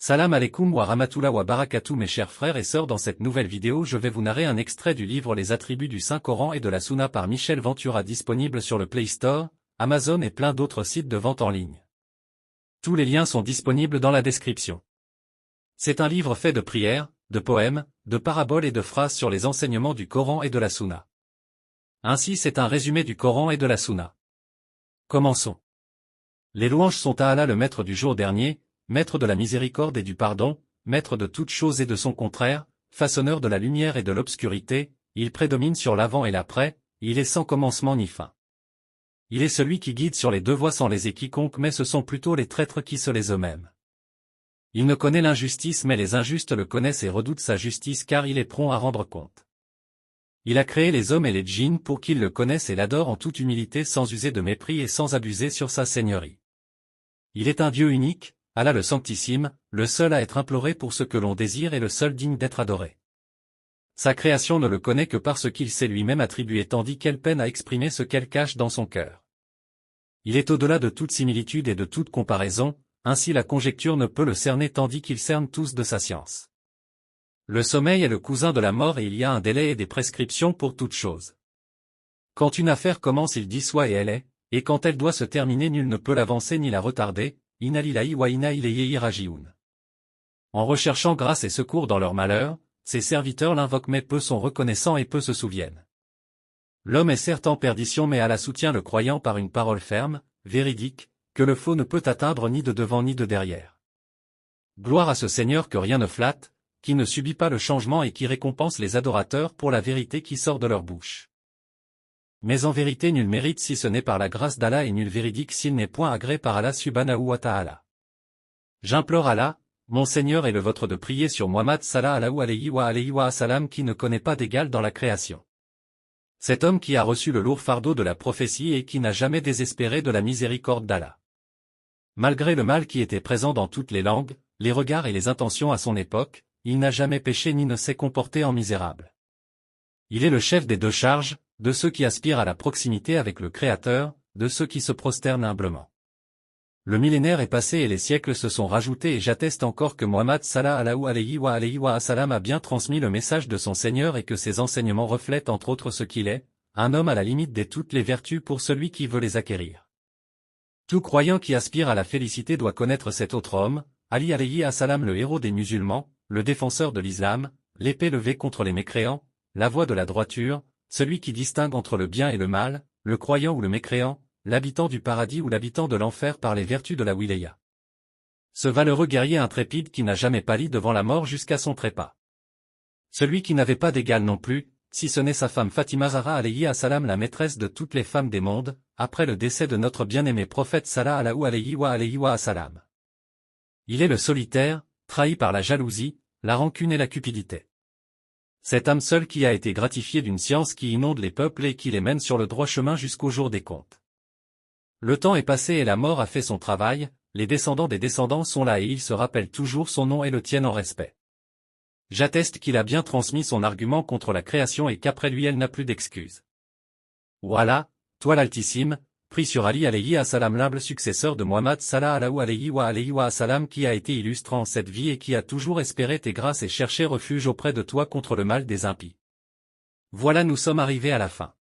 Salam alaikum wa rahmatullah wa barakatuh mes chers frères et sœurs, dans cette nouvelle vidéo je vais vous narrer un extrait du livre Les attributs du Saint-Coran et de la Sunna par Michel Ventura, disponible sur le Play Store, Amazon et plein d'autres sites de vente en ligne. Tous les liens sont disponibles dans la description. C'est un livre fait de prières, de poèmes, de paraboles et de phrases sur les enseignements du Coran et de la Sunna. Ainsi c'est un résumé du Coran et de la Sunna. Commençons. Les louanges sont à Allah, le maître du jour dernier, maître de la miséricorde et du pardon, maître de toutes choses et de son contraire, façonneur de la lumière et de l'obscurité, il prédomine sur l'avant et l'après, il est sans commencement ni fin. Il est celui qui guide sur les deux voies sans léser quiconque, mais ce sont plutôt les traîtres qui se lèsent eux-mêmes. Il ne connaît l'injustice, mais les injustes le connaissent et redoutent sa justice, car il est prompt à rendre compte. Il a créé les hommes et les djinns pour qu'ils le connaissent et l'adorent en toute humilité, sans user de mépris et sans abuser sur sa seigneurie. Il est un Dieu unique, Allah le Sanctissime, le seul à être imploré pour ce que l'on désire et le seul digne d'être adoré. Sa création ne le connaît que par ce qu'il s'est lui-même attribué, tandis qu'elle peine à exprimer ce qu'elle cache dans son cœur. Il est au-delà de toute similitude et de toute comparaison, ainsi la conjecture ne peut le cerner tandis qu'ils cernent tous de sa science. Le sommeil est le cousin de la mort et il y a un délai et des prescriptions pour toute chose. Quand une affaire commence, il dit soit et elle est, et quand elle doit se terminer, nul ne peut l'avancer ni la retarder. Inna lillahi wa inna ilayhi raji'un. En recherchant grâce et secours dans leur malheur, ses serviteurs l'invoquent, mais peu sont reconnaissants et peu se souviennent. L'homme est certes en perdition, mais Allah soutient le croyant par une parole ferme, véridique, que le faux ne peut atteindre ni de devant ni de derrière. Gloire à ce Seigneur que rien ne flatte, qui ne subit pas le changement et qui récompense les adorateurs pour la vérité qui sort de leur bouche. Mais en vérité nul mérite si ce n'est par la grâce d'Allah, et nul véridique s'il n'est point agréé par Allah subhanahu wa ta'ala. J'implore Allah, mon Seigneur et le vôtre, de prier sur Muhammad sallallahu alayhi wa sallam, qui ne connaît pas d'égal dans la création. Cet homme qui a reçu le lourd fardeau de la prophétie et qui n'a jamais désespéré de la miséricorde d'Allah. Malgré le mal qui était présent dans toutes les langues, les regards et les intentions à son époque, il n'a jamais péché ni ne s'est comporté en misérable. Il est le chef des deux charges, de ceux qui aspirent à la proximité avec le Créateur, de ceux qui se prosternent humblement. Le millénaire est passé et les siècles se sont rajoutés, et j'atteste encore que Muhammad sallallahu alayhi wa sallam a bien transmis le message de son Seigneur et que ses enseignements reflètent entre autres ce qu'il est, un homme à la limite de toutes les vertus pour celui qui veut les acquérir. Tout croyant qui aspire à la félicité doit connaître cet autre homme, Ali alayhi salam, le héros des musulmans, le défenseur de l'islam, l'épée levée contre les mécréants, la voie de la droiture, celui qui distingue entre le bien et le mal, le croyant ou le mécréant, l'habitant du paradis ou l'habitant de l'enfer par les vertus de la wilaya. Ce valeureux guerrier intrépide qui n'a jamais pâli devant la mort jusqu'à son trépas. Celui qui n'avait pas d'égal non plus, si ce n'est sa femme Fatima Zahra alayhi salam, la maîtresse de toutes les femmes des mondes, après le décès de notre bien-aimé prophète sallallahu alayhi wa salam. Il est le solitaire, trahi par la jalousie, la rancune et la cupidité. Cette âme seule qui a été gratifiée d'une science qui inonde les peuples et qui les mène sur le droit chemin jusqu'au jour des comptes. Le temps est passé et la mort a fait son travail, les descendants des descendants sont là et ils se rappellent toujours son nom et le tiennent en respect. J'atteste qu'il a bien transmis son argument contre la création et qu'après lui elle n'a plus d'excuses. Voilà, toi l'Altissime, prie sur Ali alayhi salam, l'humble successeur de Muhammad sallallahu alayhi wa sallam, qui a été illustre en cette vie et qui a toujours espéré tes grâces et cherché refuge auprès de toi contre le mal des impies. Voilà, nous sommes arrivés à la fin.